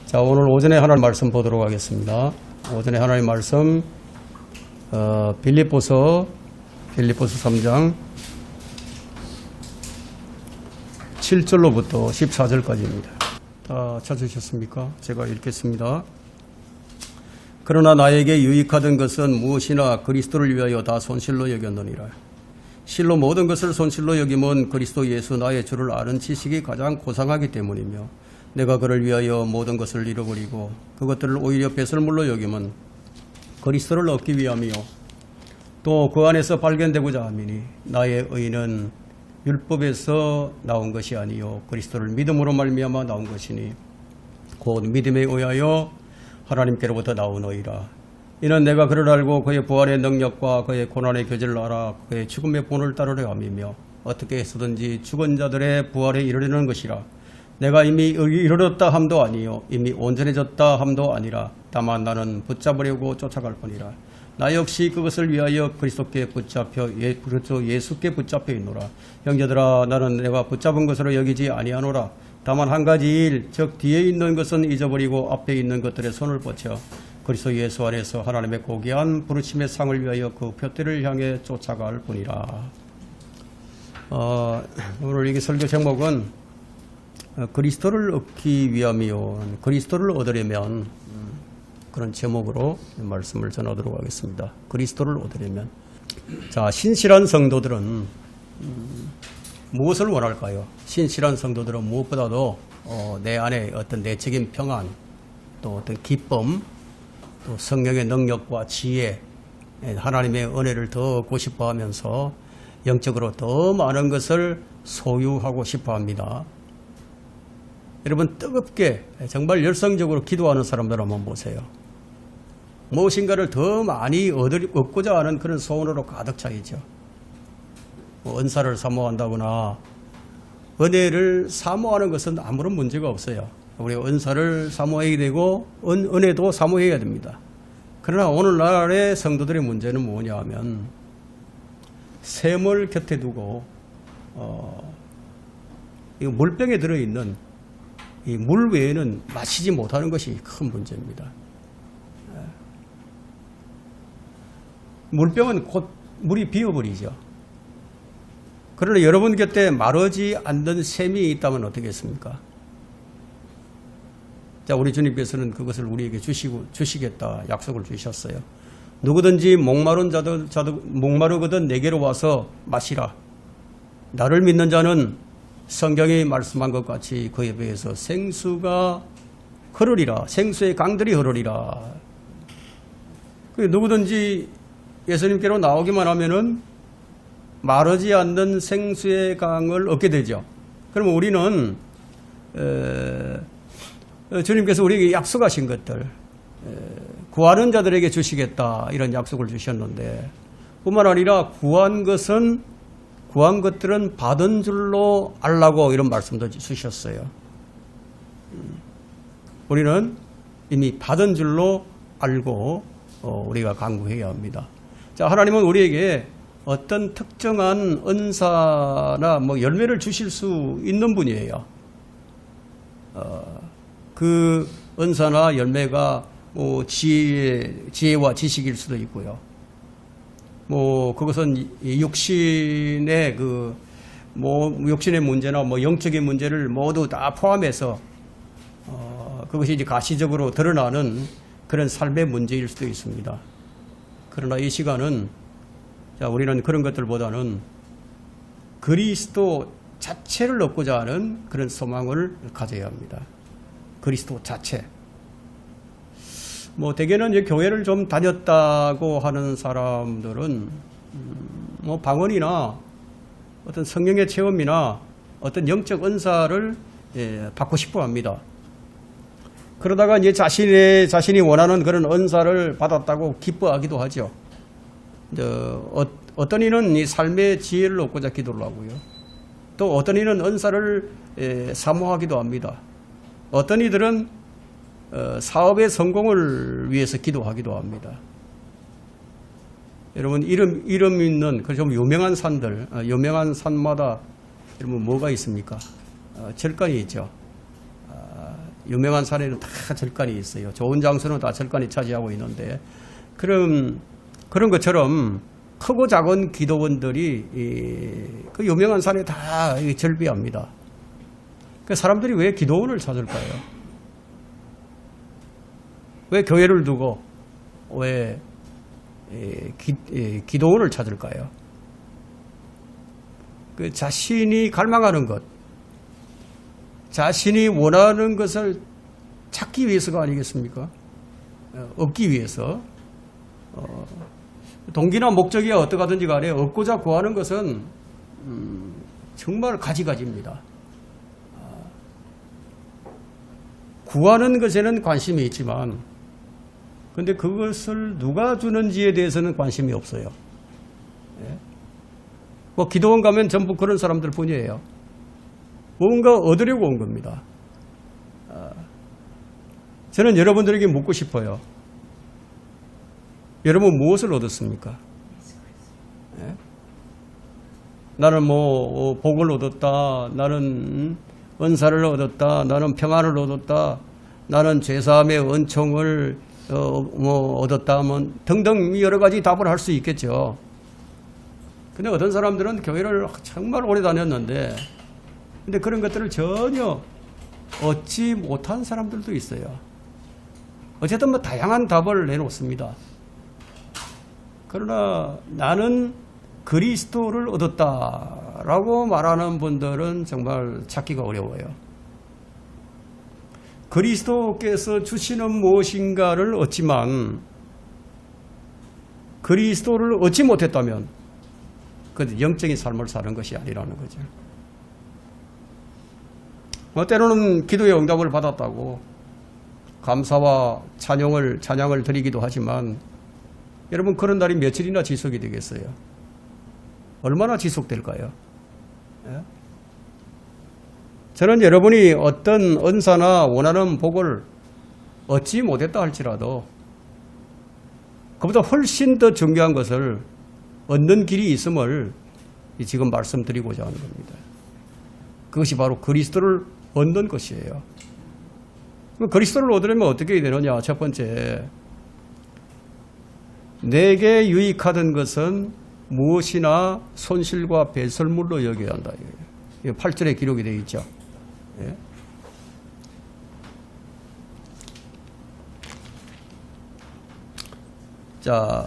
자, 오늘 오전에 하나님 말씀 보도록 하겠습니다. 오전에 하나님 말씀 빌립보서 3장 7절로부터 14절까지입니다. 다 찾으셨습니까? 제가 읽겠습니다. 그러나 나에게 유익하던 것은 무엇이나 그리스도를 위하여 다 손실로 여겼느니라. 실로 모든 것을 손실로 여김은 그리스도 예수 나의 주를 아는 지식이 가장 고상하기 때문이며 내가 그를 위하여 모든 것을 잃어버리고 그것들을 오히려 배설물로 여김은 그리스도를 얻기 위함이요 또 그 안에서 발견되고자 함이니 나의 의는 율법에서 나온 것이 아니요 그리스도를 믿음으로 말미암아 나온 것이니 곧 믿음에 의하여 하나님께로부터 나온 의라. 이는 내가 그를 알고 그의 부활의 능력과 그의 고난의 교제를 알아 그의 죽음의 본을 따르려 함이며 어떻게 해서든지 죽은 자들의 부활에 이르려는 것이라. 내가 이미 이르렀다 함도 아니요 이미 온전해졌다 함도 아니라 다만 나는 붙잡으려고 쫓아갈 뿐이라. 나 역시 그것을 위하여 그리스도께 붙잡혀 예수께 붙잡혀 있노라. 형제들아 나는 내가 붙잡은 것으로 여기지 아니하노라. 다만 한 가지 일 즉 뒤에 있는 것은 잊어버리고 앞에 있는 것들에 손을 뻗쳐 그리스도 예수 안에서 하나님의 고귀한 부르심의 상을 위하여 그 표대를 향해 쫓아갈 뿐이라. 오늘 이 설교 제목은 그리스도를 얻기 위함이요 그리스도를 얻으려면 그런 제목으로 말씀을 전하도록 하겠습니다. 그리스도를 얻으려면. 자, 신실한 성도들은 무엇을 원할까요? 신실한 성도들은 무엇보다도 내 안에 어떤 내적인 평안, 또 어떤 기쁨, 또 성령의 능력과 지혜, 하나님의 은혜를 더 얻고 싶어하면서 영적으로 더 많은 것을 소유하고 싶어합니다. 여러분 뜨겁게 정말 열성적으로 기도하는 사람들 한번 보세요. 무엇인가를 더 많이 얻고자 하는 그런 소원으로 가득 차 있죠. 은사를 사모한다거나 은혜를 사모하는 것은 아무런 문제가 없어요. 우리 은사를 사모해야 되고 은혜도 사모해야 됩니다. 그러나 오늘날의 성도들의 문제는 뭐냐 하면 샘을 곁에 두고 이 물병에 들어있는 이 물 외에는 마시지 못하는 것이 큰 문제입니다. 물병은 곧 물이 비어버리죠. 그러나 여러분 곁에 마르지 않는 샘이 있다면 어떻겠습니까? 자, 우리 주님께서는 그것을 우리에게 주시겠다 약속을 주셨어요. 누구든지 목마른 자도 목마르거든 내게로 와서 마시라. 나를 믿는 자는 성경이 말씀한 것 같이 그에 비해서 생수가 흐르리라. 생수의 강들이 흐르리라. 누구든지 예수님께로 나오기만 하면은 마르지 않는 생수의 강을 얻게 되죠. 그러면 우리는 주님께서 우리에게 약속하신 것들 구하는 자들에게 주시겠다 이런 약속을 주셨는데 뿐만 아니라 구한 것들은 받은 줄로 알라고 이런 말씀도 주셨어요. 우리는 이미 받은 줄로 알고 우리가 간구해야 합니다. 자, 하나님은 우리에게 어떤 특정한 은사나 열매를 주실 수 있는 분이에요. 그 은사나 열매가 지혜와 지식일 수도 있고요. 그것은 육신의 육신의 문제나 영적인 문제를 모두 다 포함해서 그것이 이제 가시적으로 드러나는 그런 삶의 문제일 수도 있습니다. 그러나 이 시간은 우리는 그런 것들보다는 그리스도 자체를 얻고자 하는 그런 소망을 가져야 합니다. 그리스도 자체. 대개는 이제 교회를 좀 다녔다고 하는 사람들은 방언이나 어떤 성령의 체험이나 어떤 영적 은사를 받고 싶어 합니다. 그러다가 이제 자신이 원하는 그런 은사를 받았다고 기뻐하기도 하죠. 어떤 이는 이 삶의 지혜를 얻고자 기도를 하고요. 또 어떤 이는 은사를 사모하기도 합니다. 어떤 이들은 사업의 성공을 위해서 기도하기도 합니다. 여러분 이름 있는 좀 유명한 산들, 유명한 산마다 여러분 뭐가 있습니까? 절간이 있죠. 유명한 사례는 다 절간이 있어요. 좋은 장소는 다 절간이 차지하고 있는데 그런 것처럼 크고 작은 기도원들이 그 유명한 사례 다 절비합니다. 그 사람들이 왜 기도원을 찾을까요? 왜 교회를 두고 왜 기도원을 찾을까요? 그 자신이 갈망하는 것, 자신이 원하는 것을 찾기 위해서가 아니겠습니까? 얻기 위해서. 동기나 목적이 어떠하든지 간에 얻고자 구하는 것은 정말 가지가지입니다. 구하는 것에는 관심이 있지만 근데 그것을 누가 주는지에 대해서는 관심이 없어요. 뭐 기도원 가면 전부 그런 사람들 뿐이에요. 뭔가 얻으려고 온 겁니다. 저는 여러분들에게 묻고 싶어요. 여러분 무엇을 얻었습니까? 나는 뭐 복을 얻었다. 나는 은사를 얻었다. 나는 평안을 얻었다. 나는 죄사함의 은총을 얻었다 하면 등등 여러 가지 답을 할 수 있겠죠. 근데 어떤 사람들은 교회를 정말 오래 다녔는데 근데 그런 것들을 전혀 얻지 못한 사람들도 있어요. 어쨌든 뭐 다양한 답을 내놓습니다. 그러나 나는 그리스도를 얻었다라고 말하는 분들은 정말 찾기가 어려워요. 그리스도께서 주시는 무엇인가를 얻지만 그리스도를 얻지 못했다면 그건 영적인 삶을 사는 것이 아니라는 거죠. 때로는 기도의 응답을 받았다고 감사와 찬양을 드리기도 하지만 여러분 그런 날이 며칠이나 지속이 되겠어요? 얼마나 지속될까요? 저는 여러분이 어떤 은사나 원하는 복을 얻지 못했다 할지라도 그보다 훨씬 더 중요한 것을 얻는 길이 있음을 지금 말씀드리고자 하는 겁니다. 그것이 바로 그리스도를 얻는 것이에요. 그리스도를 얻으려면 어떻게 해야 되느냐? 첫 번째, 내게 유익하던 것은 무엇이나 손실과 배설물로 여겨야 한다. 8절에 기록이 되어 있죠. 예? 자,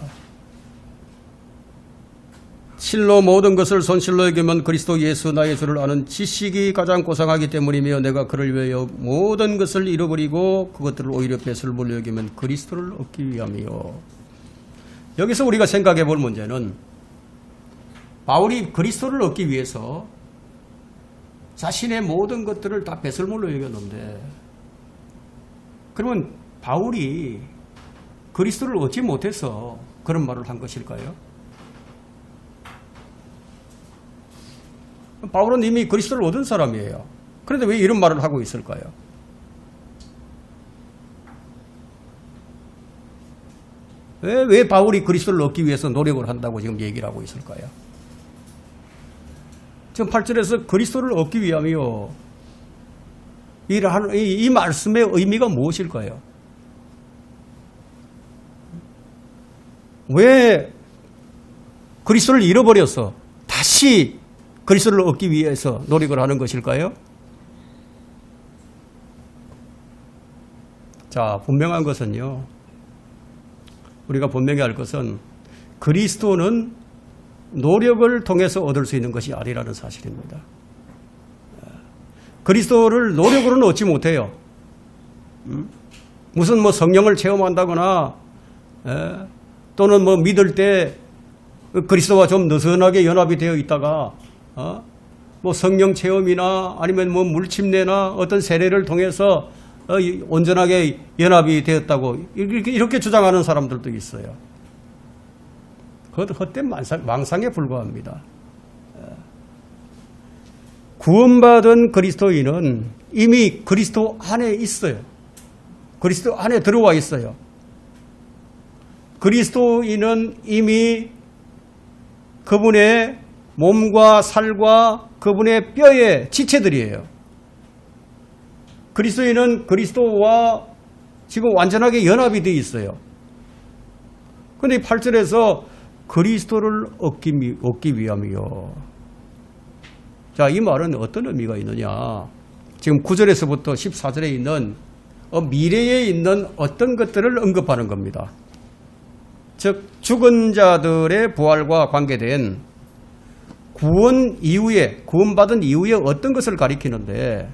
실로 모든 것을 손실로 여기면 그리스도 예수 나의 주를 아는 지식이 가장 고상하기 때문이며 내가 그를 위하여 모든 것을 잃어버리고 그것들을 오히려 배설물로 여기면 그리스도를 얻기 위함이요. 여기서 우리가 생각해 볼 문제는 바울이 그리스도를 얻기 위해서 자신의 모든 것들을 다 배설물로 여겼는데 그러면 바울이 그리스도를 얻지 못해서 그런 말을 한 것일까요? 바울은 이미 그리스도를 얻은 사람이에요. 그런데 왜 이런 말을 하고 있을까요? 왜 바울이 그리스도를 얻기 위해서 노력을 한다고 지금 얘기를 하고 있을까요? 지금 8절에서 그리스도를 얻기 위함이요. 이 말씀의 의미가 무엇일까요? 왜 그리스도를 잃어버려서 다시 그리스도를 얻기 위해서 노력을 하는 것일까요? 자, 분명한 것은요. 우리가 분명히 알 것은 그리스도는 노력을 통해서 얻을 수 있는 것이 아니라는 사실입니다. 그리스도를 노력으로는 얻지 못해요. 무슨 뭐 성령을 체험한다거나 또는 뭐 믿을 때 그리스도와 좀 느슨하게 연합이 되어 있다가 뭐 성령 체험이나 아니면 뭐 물침례나 어떤 세례를 통해서 온전하게 연합이 되었다고 이렇게 주장하는 사람들도 있어요. 그것도 헛된 망상에 불과합니다. 구원받은 그리스도인은 이미 그리스도 안에 있어요. 그리스도 안에 들어와 있어요. 그리스도인은 이미 그분의 몸과 살과 그분의 뼈의 지체들이에요. 그리스도인은 그리스도와 지금 완전하게 연합이 되어 있어요. 그런데 8절에서 그리스도를 얻기 위함이요. 자, 이 말은 어떤 의미가 있느냐. 지금 9절에서부터 14절에 있는 미래에 있는 어떤 것들을 언급하는 겁니다. 즉 죽은 자들의 부활과 관계된 구원받은 이후에 어떤 것을 가리키는데,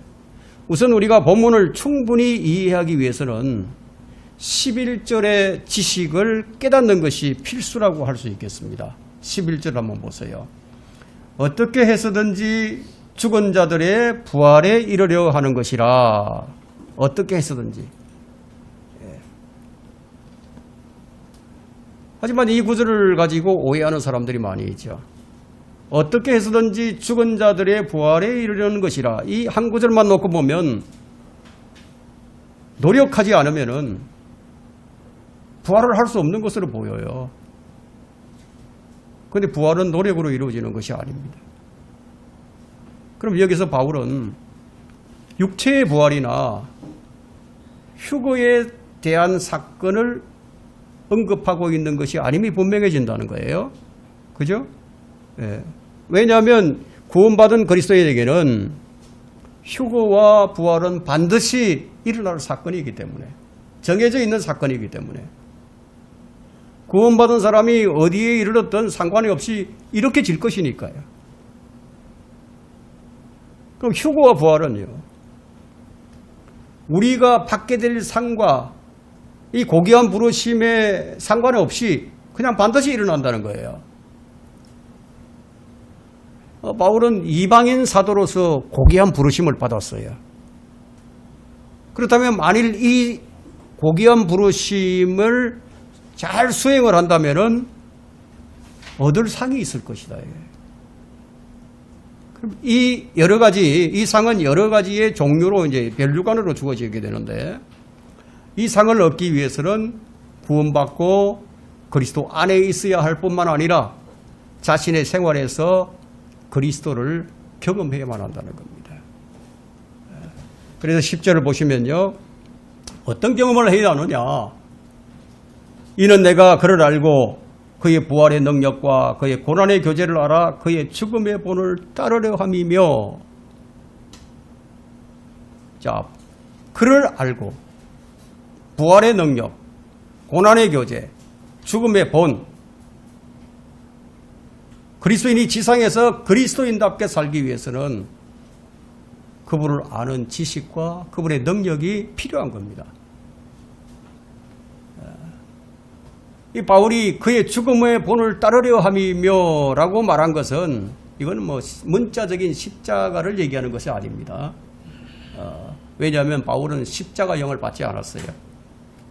우선 우리가 본문을 충분히 이해하기 위해서는 11절의 지식을 깨닫는 것이 필수라고 할 수 있겠습니다. 11절 한번 보세요. 어떻게 해서든지 죽은 자들의 부활에 이르려 하는 것이라. 어떻게 해서든지. 하지만 이 구절을 가지고 오해하는 사람들이 많이 있죠. 어떻게 해서든지 죽은 자들의 부활에 이르려는 것이라. 이 한 구절만 놓고 보면 노력하지 않으면은 부활을 할 수 없는 것으로 보여요. 그런데 부활은 노력으로 이루어지는 것이 아닙니다. 그럼 여기서 바울은 육체의 부활이나 휴거에 대한 사건을 언급하고 있는 것이 아님이 분명해진다는 거예요. 그죠? 예. 왜냐하면 구원받은 그리스도인에게는 휴거와 부활은 반드시 일어날 사건이기 때문에, 정해져 있는 사건이기 때문에, 구원받은 사람이 어디에 이르렀든 상관이 없이 이렇게 질 것이니까요. 그럼 휴거와 부활은요, 우리가 받게 될 상과 이 고귀한 부르심에 상관없이 그냥 반드시 일어난다는 거예요. 바울은 이방인 사도로서 고귀한 부르심을 받았어요. 그렇다면 만일 이 고귀한 부르심을 잘 수행을 한다면은 얻을 상이 있을 것이다. 그럼 이 상은 여러 가지의 종류로 이제 밸류관으로 주어지게 되는데, 이 상을 얻기 위해서는 구원받고 그리스도 안에 있어야 할 뿐만 아니라 자신의 생활에서 그리스도를 경험해야만 한다는 겁니다. 그래서 10절을 보시면요, 어떤 경험을 해야 하느냐. 이는 내가 그를 알고 그의 부활의 능력과 그의 고난의 교제를 알아 그의 죽음의 본을 따르려 함이며. 자, 그를 알고 부활의 능력, 고난의 교제, 죽음의 본. 그리스도인이 지상에서 그리스도인답게 살기 위해서는 그분을 아는 지식과 그분의 능력이 필요한 겁니다. 이 바울이 그의 죽음의 본을 따르려 함이며 라고 말한 것은, 이건 뭐 문자적인 십자가를 얘기하는 것이 아닙니다. 왜냐하면 바울은 십자가형을 받지 않았어요.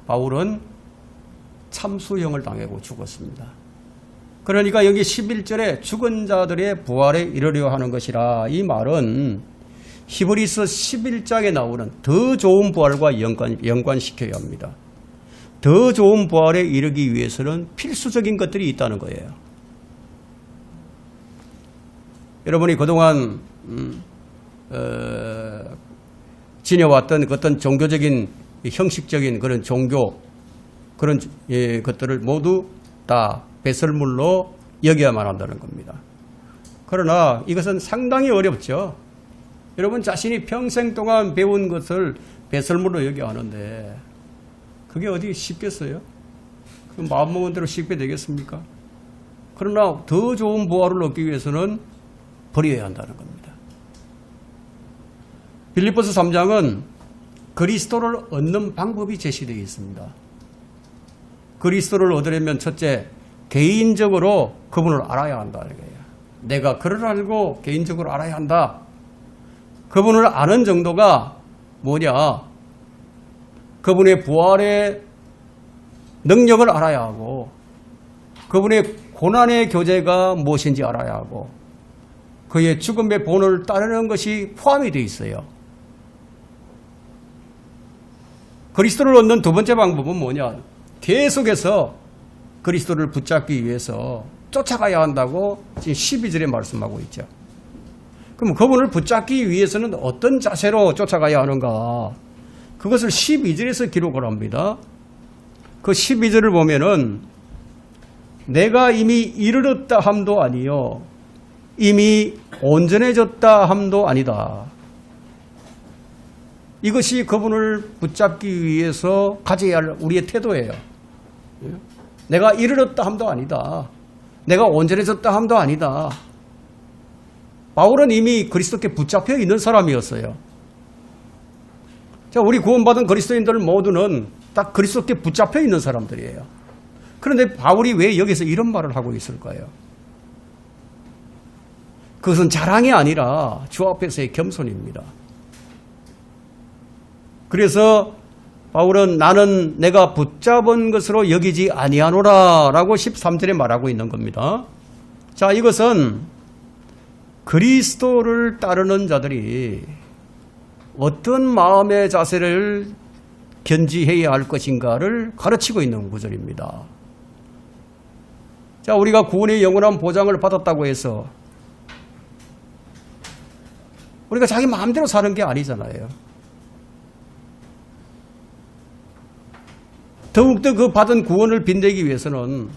바울은 참수형을 당하고 죽었습니다. 그러니까 여기 11절에 죽은 자들의 부활에 이르려 하는 것이라, 이 말은 히브리서 11장에 나오는 더 좋은 부활과 연관시켜야 합니다. 더 좋은 부활에 이르기 위해서는 필수적인 것들이 있다는 거예요. 여러분이 그동안 지녀왔던 어떤 종교적인 형식적인 그런 종교, 그런 것들을 모두 다 배설물로 여겨야만 한다는 겁니다. 그러나 이것은 상당히 어렵죠. 여러분 자신이 평생 동안 배운 것을 배설물로 여겨야 하는데 그게 어디 쉽겠어요? 그 마음먹은 대로 쉽게 되겠습니까? 그러나 더 좋은 부활을 얻기 위해서는 버려야 한다는 겁니다. 빌립보서 3장은 그리스도를 얻는 방법이 제시되어 있습니다. 그리스도를 얻으려면 첫째, 개인적으로 그분을 알아야 한다는 거예요. 내가 그를 알고 개인적으로 알아야 한다. 그분을 아는 정도가 뭐냐? 그분의 부활의 능력을 알아야 하고, 그분의 고난의 교제가 무엇인지 알아야 하고, 그의 죽음의 본을 따르는 것이 포함이 되어 있어요. 그리스도를 얻는 두 번째 방법은 뭐냐? 계속해서 그리스도를 붙잡기 위해서 쫓아가야 한다고 지금 12절에 말씀하고 있죠. 그럼 그분을 붙잡기 위해서는 어떤 자세로 쫓아가야 하는가? 그것을 12절에서 기록을 합니다. 그 12절을 보면은 내가 이미 이르렀다 함도 아니요 이미 온전해졌다 함도 아니다. 이것이 그분을 붙잡기 위해서 가져야 할 우리의 태도예요. 내가 이르렀다 함도 아니다. 내가 온전해졌다 함도 아니다. 바울은 이미 그리스도께 붙잡혀 있는 사람이었어요. 자, 우리 구원받은 그리스도인들 모두는 딱 그리스도께 붙잡혀 있는 사람들이에요. 그런데 바울이 왜 여기서 이런 말을 하고 있을까요? 그것은 자랑이 아니라 주 앞에서의 겸손입니다. 그래서 바울은 나는 내가 붙잡은 것으로 여기지 아니하노라 라고 13절에 말하고 있는 겁니다. 자, 이것은 그리스도를 따르는 자들이 어떤 마음의 자세를 견지해야 할 것인가를 가르치고 있는 구절입니다. 자, 우리가 구원의 영원한 보장을 받았다고 해서 우리가 자기 마음대로 사는 게 아니잖아요. 더욱더 그 받은 구원을 빛내기 위해서는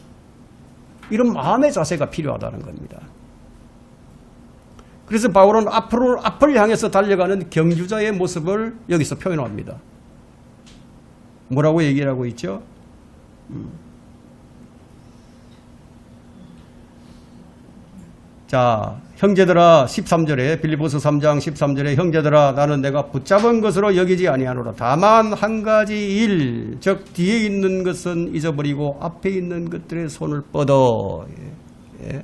이런 마음의 자세가 필요하다는 겁니다. 그래서 바울은 앞을 향해서 달려가는 경주자의 모습을 여기서 표현합니다. 뭐라고 얘기를 하고 있죠? 자, 형제들아 13절에 빌립보서 3장 13절에 형제들아 나는 내가 붙잡은 것으로 여기지 아니하노라. 다만 한 가지 일, 즉 뒤에 있는 것은 잊어버리고 앞에 있는 것들의 손을 뻗어. 예.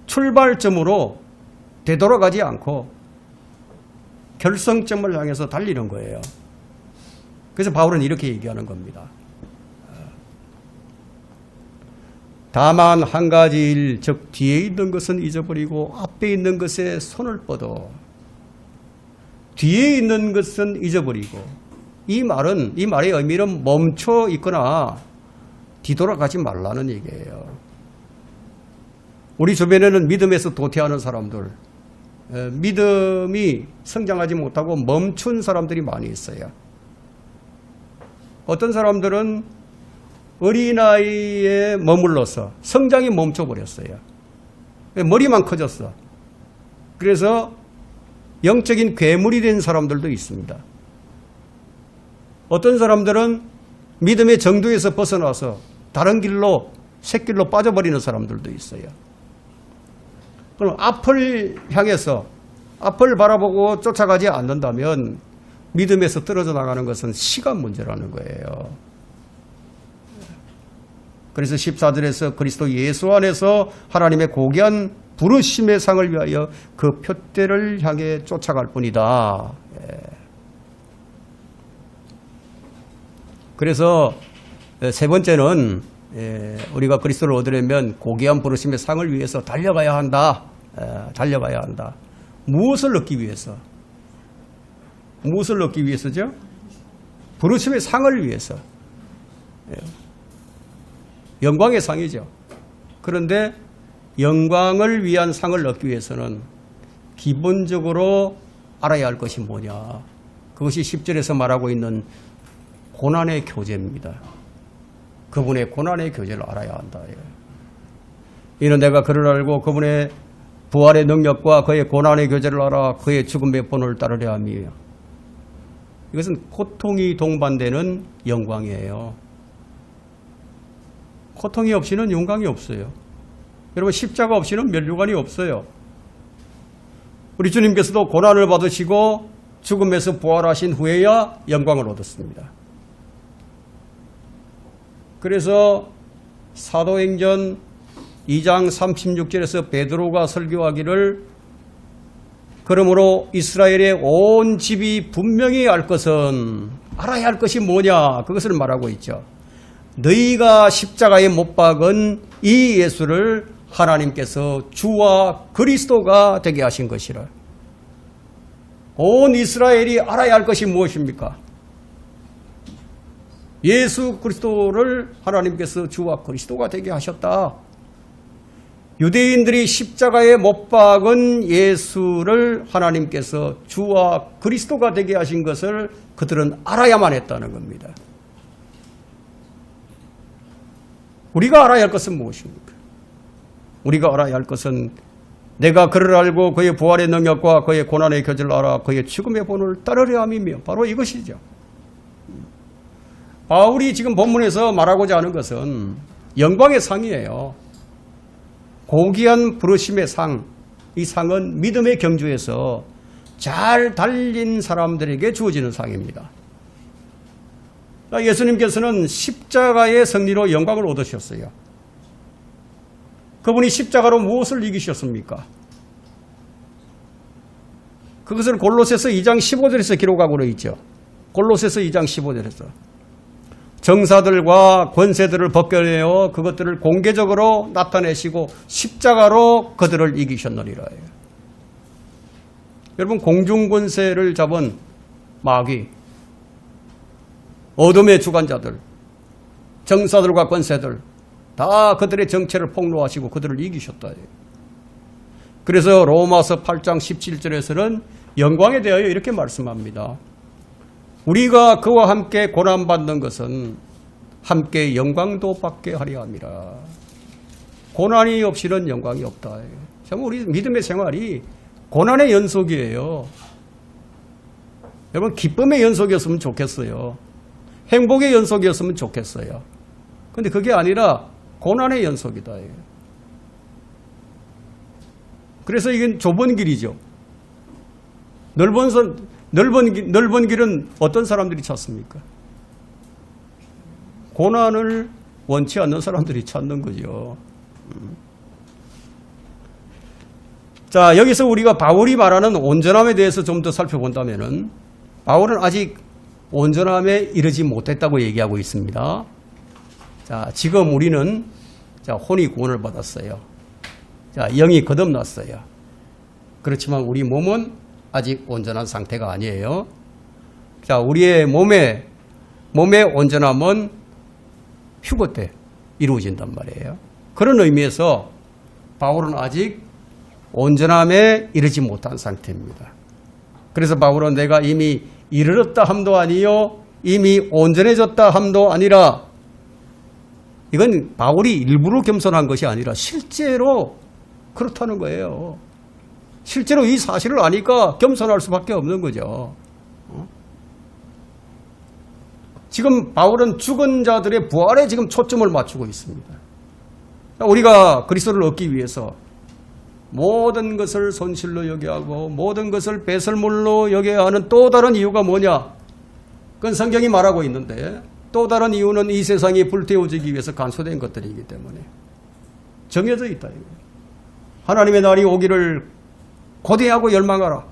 출발점으로 되돌아가지 않고 결성점을 향해서 달리는 거예요. 그래서 바울은 이렇게 얘기하는 겁니다. 다만 한 가지 일, 즉 뒤에 있는 것은 잊어버리고 앞에 있는 것에 손을 뻗어. 뒤에 있는 것은 잊어버리고. 이 말의 의미는 멈춰 있거나 뒤돌아가지 말라는 얘기예요. 우리 주변에는 믿음에서 도태하는 사람들, 믿음이 성장하지 못하고 멈춘 사람들이 많이 있어요. 어떤 사람들은 어린아이에 머물러서 성장이 멈춰버렸어요. 머리만 커졌어. 그래서 영적인 괴물이 된 사람들도 있습니다. 어떤 사람들은 믿음의 정도에서 벗어나서 다른 길로, 샛길로 빠져버리는 사람들도 있어요. 그럼 앞을 향해서, 앞을 바라보고 쫓아가지 않는다면 믿음에서 떨어져 나가는 것은 시간 문제라는 거예요. 그래서 14절에서 그리스도 예수 안에서 하나님의 고귀한 부르심의 상을 위하여 그 표대를 향해 쫓아갈 뿐이다. 그래서 세 번째는 우리가 그리스도를 얻으려면 고귀한 부르심의 상을 위해서 달려가야 한다. 달려가야 한다. 무엇을 얻기 위해서? 무엇을 얻기 위해서죠? 부르심의 상을 위해서. 영광의 상이죠. 그런데 영광을 위한 상을 얻기 위해서는 기본적으로 알아야 할 것이 뭐냐. 그것이 10절에서 말하고 있는 고난의 교제입니다. 그분의 고난의 교제를 알아야 한다. 이는 내가 그를 알고 그분의 부활의 능력과 그의 고난의 교제를 알아 그의 죽음의 본을 따르려 함이에요. 이것은 고통이 동반되는 영광이에요. 고통이 없이는 영광이 없어요. 여러분, 십자가 없이는 면류관이 없어요. 우리 주님께서도 고난을 받으시고 죽음에서 부활하신 후에야 영광을 얻었습니다. 그래서 사도행전 2장 36절에서 베드로가 설교하기를 그러므로 이스라엘의 온 집이 분명히 알 것은, 알아야 할 것이 뭐냐, 그것을 말하고 있죠. 너희가 십자가에 못 박은 이 예수를 하나님께서 주와 그리스도가 되게 하신 것이라. 온 이스라엘이 알아야 할 것이 무엇입니까? 예수 그리스도를 하나님께서 주와 그리스도가 되게 하셨다. 유대인들이 십자가에 못 박은 예수를 하나님께서 주와 그리스도가 되게 하신 것을 그들은 알아야만 했다는 겁니다. 우리가 알아야 할 것은 무엇입니까? 우리가 알아야 할 것은 내가 그를 알고 그의 부활의 능력과 그의 고난의 교제를 알아 그의 죽음의 본을 따르려 함이며 바로 이것이죠. 바울이 지금 본문에서 말하고자 하는 것은 영광의 상이에요. 고귀한 부르심의 상, 이 상은 믿음의 경주에서 잘 달린 사람들에게 주어지는 상입니다. 예수님께서는 십자가의 승리로 영광을 얻으셨어요. 그분이 십자가로 무엇을 이기셨습니까? 그것을 골로새서 2장 15절에서 기록하고 있죠. 골로새서 2장 15절에서 정사들과 권세들을 벗겨내어 그것들을 공개적으로 나타내시고 십자가로 그들을 이기셨느니라. 여러분, 공중권세를 잡은 마귀, 어둠의 주관자들, 정사들과 권세들 다 그들의 정체를 폭로하시고 그들을 이기셨다. 그래서 로마서 8장 17절에서는 영광에 대하여 이렇게 말씀합니다. 우리가 그와 함께 고난받는 것은 함께 영광도 받게 하려 함이라. 고난이 없이는 영광이 없다. 참 우리 믿음의 생활이 고난의 연속이에요. 여러분, 기쁨의 연속이었으면 좋겠어요. 행복의 연속이었으면 좋겠어요. 그런데 그게 아니라 고난의 연속이다. 그래서 이건 좁은 길이죠. 넓은 길은 어떤 사람들이 찾습니까? 고난을 원치 않는 사람들이 찾는 거죠. 자, 여기서 우리가 바울이 말하는 온전함에 대해서 좀 더 살펴본다면은 바울은 아직 온전함에 이르지 못했다고 얘기하고 있습니다. 자, 지금 우리는 혼이 구원을 받았어요. 자, 영이 거듭났어요. 그렇지만 우리 몸은 아직 온전한 상태가 아니에요. 자, 우리의 몸의 온전함은 휴거 때 이루어진단 말이에요. 그런 의미에서 바울은 아직 온전함에 이르지 못한 상태입니다. 그래서 바울은 내가 이미 이르렀다 함도 아니요 이미 온전해졌다 함도 아니라, 이건 바울이 일부러 겸손한 것이 아니라 실제로 그렇다는 거예요. 실제로 이 사실을 아니까 겸손할 수밖에 없는 거죠. 지금 바울은 죽은 자들의 부활에 지금 초점을 맞추고 있습니다. 우리가 그리스도를 얻기 위해서 모든 것을 손실로 여겨야 하고 모든 것을 배설물로 여겨야 하는 또 다른 이유가 뭐냐? 그건 성경이 말하고 있는데, 또 다른 이유는 이 세상이 불태워지기 위해서 간소된 것들이기 때문에 정해져 있다. 하나님의 날이 오기를 고대하고 열망하라.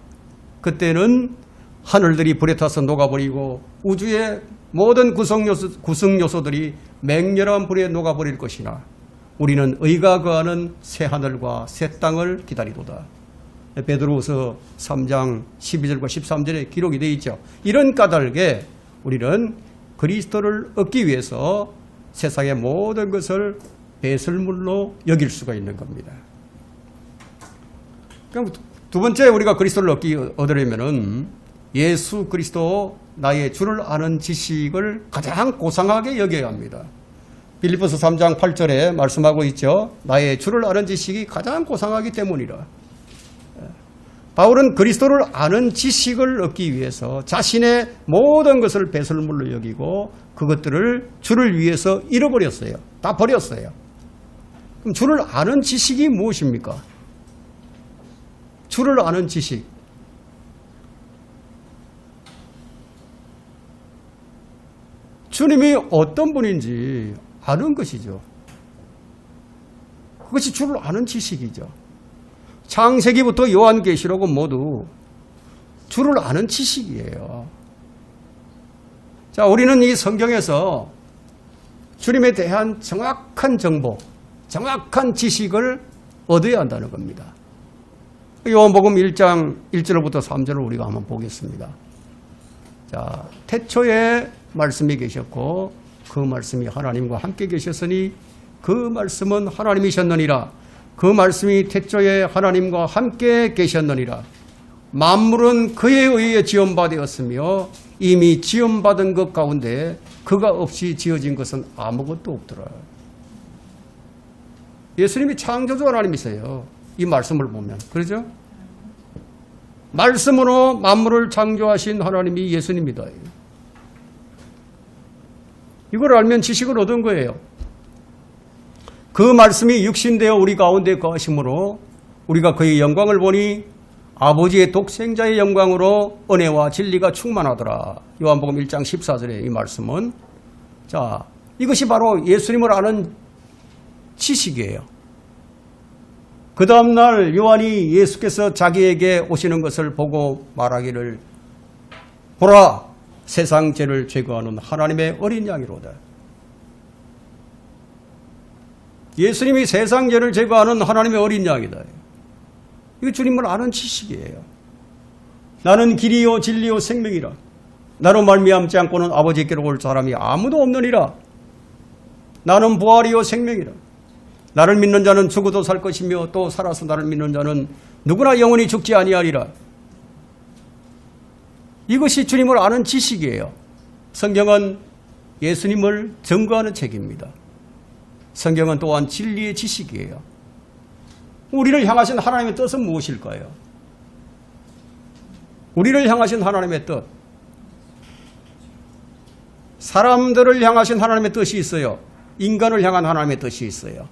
그때는 하늘들이 불에 타서 녹아버리고 우주의 모든 구성 요소들이 맹렬한 불에 녹아버릴 것이나 우리는 의가 거하는 새 하늘과 새 땅을 기다리도다. 베드로후서 3장 12절과 13절에 기록이 되어 있죠. 이런 까닭에 우리는 그리스도를 얻기 위해서 세상의 모든 것을 배설물로 여길 수가 있는 겁니다. 그럼 두 번째, 우리가 그리스도를 얻으려면은 예수 그리스도 나의 주를 아는 지식을 가장 고상하게 여겨야 합니다. 빌립보서 3장 8절에 말씀하고 있죠. 나의 주를 아는 지식이 가장 고상하기 때문이라. 바울은 그리스도를 아는 지식을 얻기 위해서 자신의 모든 것을 배설물로 여기고 그것들을 주를 위해서 잃어버렸어요. 다 버렸어요. 그럼 주를 아는 지식이 무엇입니까? 주를 아는 지식. 주님이 어떤 분인지 아는 것이죠. 그것이 주를 아는 지식이죠. 창세기부터 요한계시록은 모두 주를 아는 지식이에요. 자, 우리는 이 성경에서 주님에 대한 정확한 정보, 정확한 지식을 얻어야 한다는 겁니다. 요한복음 1장 1절부터 3절을 우리가 한번 보겠습니다. 자, 태초에 말씀이 계셨고 그 말씀이 하나님과 함께 계셨으니 그 말씀은 하나님이셨느니라. 그 말씀이 태초에 하나님과 함께 계셨느니라. 만물은 그에 의해 지음받았으며 이미 지음받은 것 가운데 그가 없이 지어진 것은 아무것도 없더라. 예수님이 창조주 하나님이세요. 이 말씀을 보면. 그렇죠? 말씀으로 만물을 창조하신 하나님이 예수님이다. 이걸 알면 지식을 얻은 거예요. 그 말씀이 육신되어 우리 가운데 거하심으로 우리가 그의 영광을 보니 아버지의 독생자의 영광으로 은혜와 진리가 충만하더라. 요한복음 1장 14절에 이 말씀은, 자, 이것이 바로 예수님을 아는 지식이에요. 그 다음날 요한이 예수께서 자기에게 오시는 것을 보고 말하기를, 보라, 세상 죄를 제거하는 하나님의 어린 양이로다. 예수님이 세상 죄를 제거하는 하나님의 어린 양이다. 이거 주님을 아는 지식이에요. 나는 길이요 진리요 생명이라. 나로 말미암지 않고는 아버지께로 올 사람이 아무도 없느니라. 나는 부활이요 생명이라. 나를 믿는 자는 죽어도 살 것이며 또 살아서 나를 믿는 자는 누구나 영원히 죽지 아니하리라. 이것이 주님을 아는 지식이에요. 성경은 예수님을 증거하는 책입니다. 성경은 또한 진리의 지식이에요. 우리를 향하신 하나님의 뜻은 무엇일까요? 우리를 향하신 하나님의 뜻. 사람들을 향하신 하나님의 뜻이 있어요. 인간을 향한 하나님의 뜻이 있어요.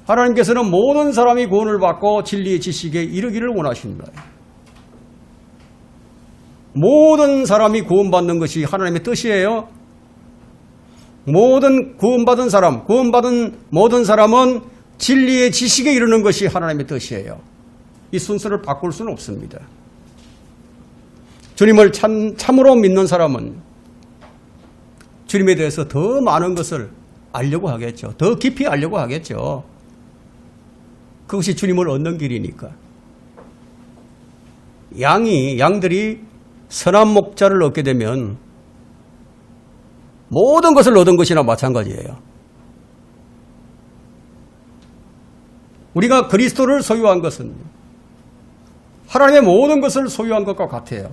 하나님께서는 모든 사람이 구원을 받고 진리의 지식에 이르기를 원하십니다. 모든 사람이 구원받는 것이 하나님의 뜻이에요. 모든 구원받은 사람, 구원받은 모든 사람은 진리의 지식에 이르는 것이 하나님의 뜻이에요. 이 순서를 바꿀 수는 없습니다. 주님을 참으로 믿는 사람은 주님에 대해서 더 많은 것을 알려고 하겠죠. 더 깊이 알려고 하겠죠. 그것이 주님을 얻는 길이니까. 양들이 선한 목자를 얻게 되면 모든 것을 얻은 것이나 마찬가지예요. 우리가 그리스도를 소유한 것은 하나님의 모든 것을 소유한 것과 같아요.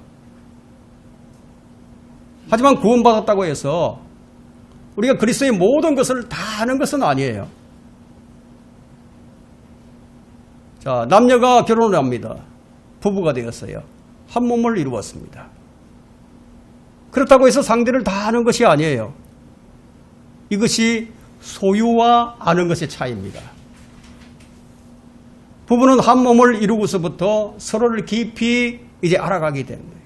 하지만 구원받았다고 해서 우리가 그리스도의 모든 것을 다 아는 것은 아니에요. 자, 남녀가 결혼을 합니다. 부부가 되었어요. 한 몸을 이루었습니다. 그렇다고 해서 상대를 다 아는 것이 아니에요. 이것이 소유와 아는 것의 차이입니다. 부부는 한 몸을 이루고서부터 서로를 깊이 이제 알아가게 됩니다.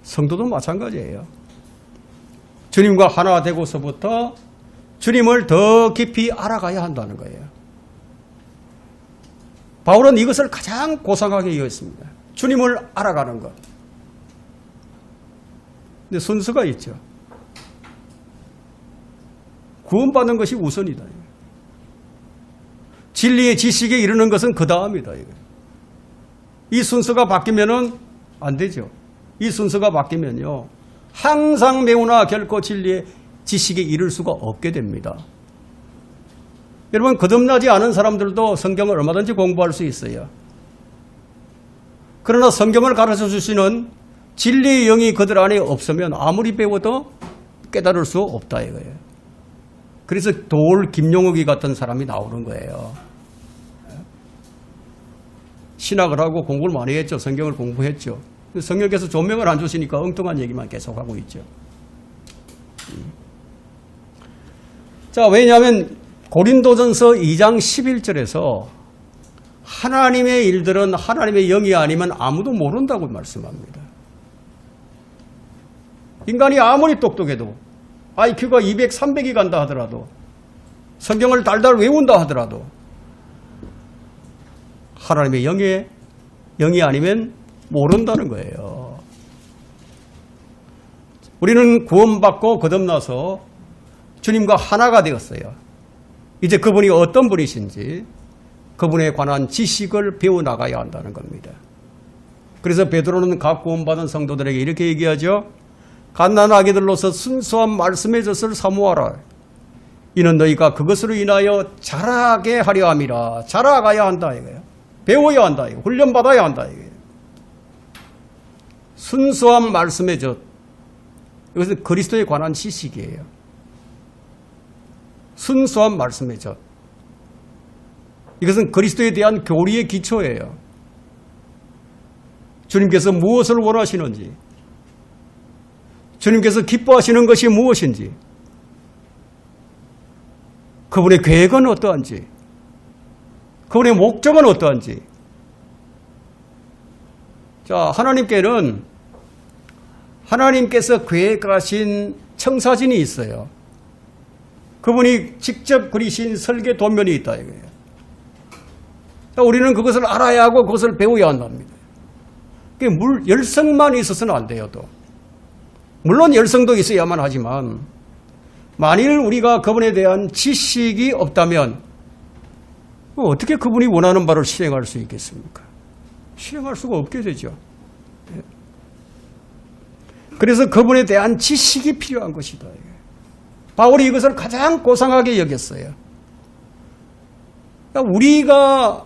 성도도 마찬가지예요. 주님과 하나 되고서부터 주님을 더 깊이 알아가야 한다는 거예요. 바울은 이것을 가장 고상하게 여겼습니다. 주님을 알아가는 것. 근데 순서가 있죠. 구원받는 것이 우선이다. 진리의 지식에 이르는 것은 그 다음이다. 이 순서가 바뀌면은 안 되죠. 이 순서가 바뀌면요, 항상 매우나 결코 진리의 지식에 이를 수가 없게 됩니다. 여러분, 거듭나지 않은 사람들도 성경을 얼마든지 공부할 수 있어요. 그러나 성경을 가르쳐 주시는 진리의 영이 그들 안에 없으면 아무리 배워도 깨달을 수 없다 이거예요. 그래서 돌 김용욱이 같은 사람이 나오는 거예요. 신학을 하고 공부를 많이 했죠. 성경을 공부했죠. 성경께서 조명을 안 주시니까 엉뚱한 얘기만 계속하고 있죠. 자, 왜냐하면 고린도전서 2장 11절에서 하나님의 일들은 하나님의 영이 아니면 아무도 모른다고 말씀합니다. 인간이 아무리 똑똑해도 IQ가 200, 300이 간다 하더라도 성경을 달달 외운다 하더라도 하나님의 영이 아니면 모른다는 거예요. 우리는 구원받고 거듭나서 주님과 하나가 되었어요. 이제 그분이 어떤 분이신지 그분에 관한 지식을 배워나가야 한다는 겁니다. 그래서 베드로는 각 구원받은 성도들에게 이렇게 얘기하죠. 갓난 아기들로서 순수한 말씀의 젖을 사모하라. 이는 너희가 그것으로 인하여 자라게 하려 함이라. 자라가야 한다 이거예요. 배워야 한다 이거. 훈련받아야 한다 이거예요. 순수한 말씀의 젖. 이것은 그리스도에 관한 지식이에요. 순수한 말씀의 젖. 이것은 그리스도에 대한 교리의 기초예요. 주님께서 무엇을 원하시는지, 주님께서 기뻐하시는 것이 무엇인지, 그분의 계획은 어떠한지, 그분의 목적은 어떠한지. 자, 하나님께서 계획하신 청사진이 있어요. 그분이 직접 그리신 설계 도면이 있다 이거예요. 자, 우리는 그것을 알아야 하고 그것을 배워야 한답니다. 열성만 있어서는 안 돼요. 또 물론 열성도 있어야만 하지만 만일 우리가 그분에 대한 지식이 없다면 어떻게 그분이 원하는 바를 실행할 수 있겠습니까? 실행할 수가 없게 되죠. 그래서 그분에 대한 지식이 필요한 것이다. 바울이 이것을 가장 고상하게 여겼어요. 그러니까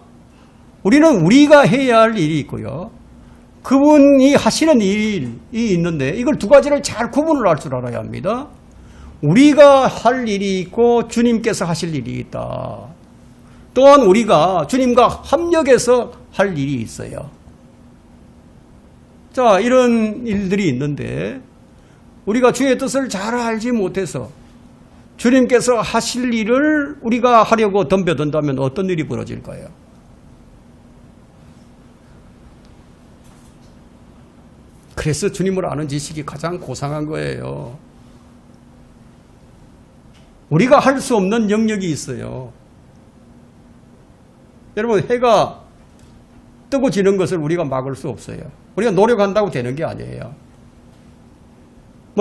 우리는 우리가 해야 할 일이 있고요. 그분이 하시는 일이 있는데 이걸 두 가지를 잘 구분을 할 줄 알아야 합니다. 우리가 할 일이 있고 주님께서 하실 일이 있다. 또한 우리가 주님과 협력해서 할 일이 있어요. 자, 이런 일들이 있는데 우리가 주의 뜻을 잘 알지 못해서 주님께서 하실 일을 우리가 하려고 덤벼든다면 어떤 일이 벌어질까요? 그래서 주님을 아는 지식이 가장 고상한 거예요. 우리가 할 수 없는 영역이 있어요. 여러분, 해가 뜨고 지는 것을 우리가 막을 수 없어요. 우리가 노력한다고 되는 게 아니에요.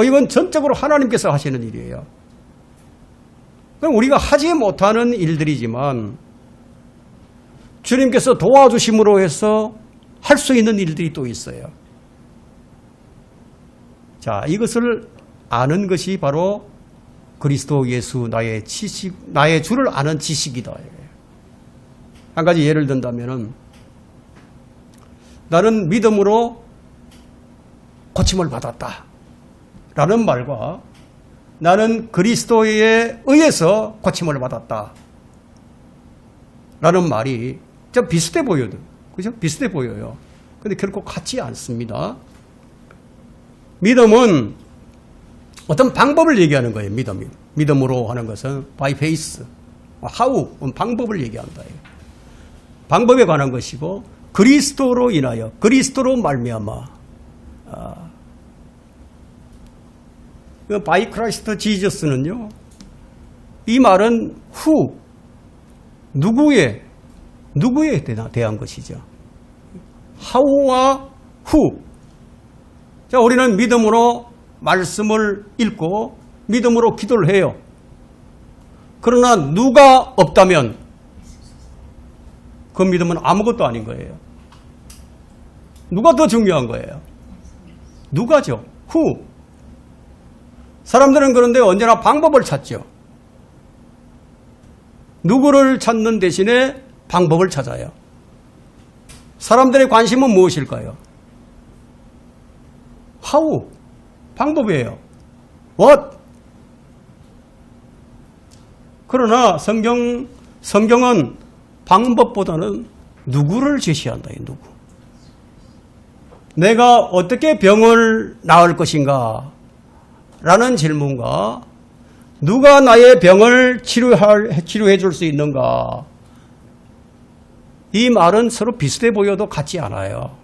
이건 전적으로 하나님께서 하시는 일이에요. 그럼 우리가 하지 못하는 일들이지만 주님께서 도와주심으로 해서 할 수 있는 일들이 또 있어요. 자, 이것을 아는 것이 바로 그리스도 예수 나의 지식, 나의 주를 아는 지식이다. 한 가지 예를 든다면은 나는 믿음으로 고침을 받았다 라는 말과 나는 그리스도에 의해서 고침을 받았다 라는 말이 좀 비슷해 보여요. 그죠? 비슷해 보여요. 근데 결코 같지 않습니다. 믿음은 어떤 방법을 얘기하는 거예요. 믿음으로 하는 것은 by faith, how, 방법을 얘기한다. 방법에 관한 것이고 그리스도로 인하여, 그리스도로 말미암아, by Christ Jesus는요, 이 말은 who, 누구에 대한 것이죠. how와 who. 자, 우리는 믿음으로 말씀을 읽고 믿음으로 기도를 해요. 그러나 누가 없다면 그 믿음은 아무것도 아닌 거예요. 누가 더 중요한 거예요? 누가죠? who. 사람들은 그런데 언제나 방법을 찾죠. 누구를 찾는 대신에 방법을 찾아요. 사람들의 관심은 무엇일까요? how. 방법이에요. what. 그러나 성경은 방법보다는 누구를 제시한다. 누구. 내가 어떻게 병을 나을 것인가? 라는 질문과 누가 나의 병을 치료해 줄 수 있는가? 이 말은 서로 비슷해 보여도 같지 않아요.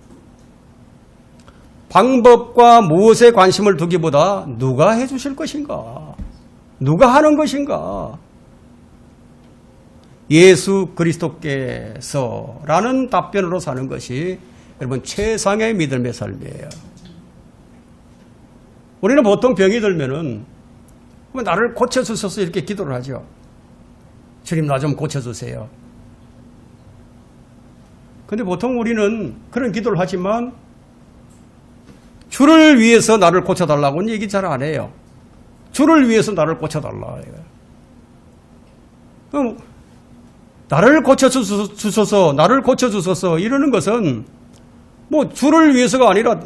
방법과 무엇에 관심을 두기보다 누가 해 주실 것인가? 누가 하는 것인가? 예수 그리스도께서라는 답변으로 사는 것이 여러분 최상의 믿음의 삶이에요. 우리는 보통 병이 들면은 나를 고쳐주셔서 이렇게 기도를 하죠. 주님 나 좀 고쳐주세요. 근데 보통 우리는 그런 기도를 하지만 주를 위해서 나를 고쳐달라고는 얘기 잘 안 해요. 주를 위해서 나를 고쳐달라. 나를 고쳐주소서, 나를 고쳐주소서 이러는 것은 뭐 주를 위해서가 아니라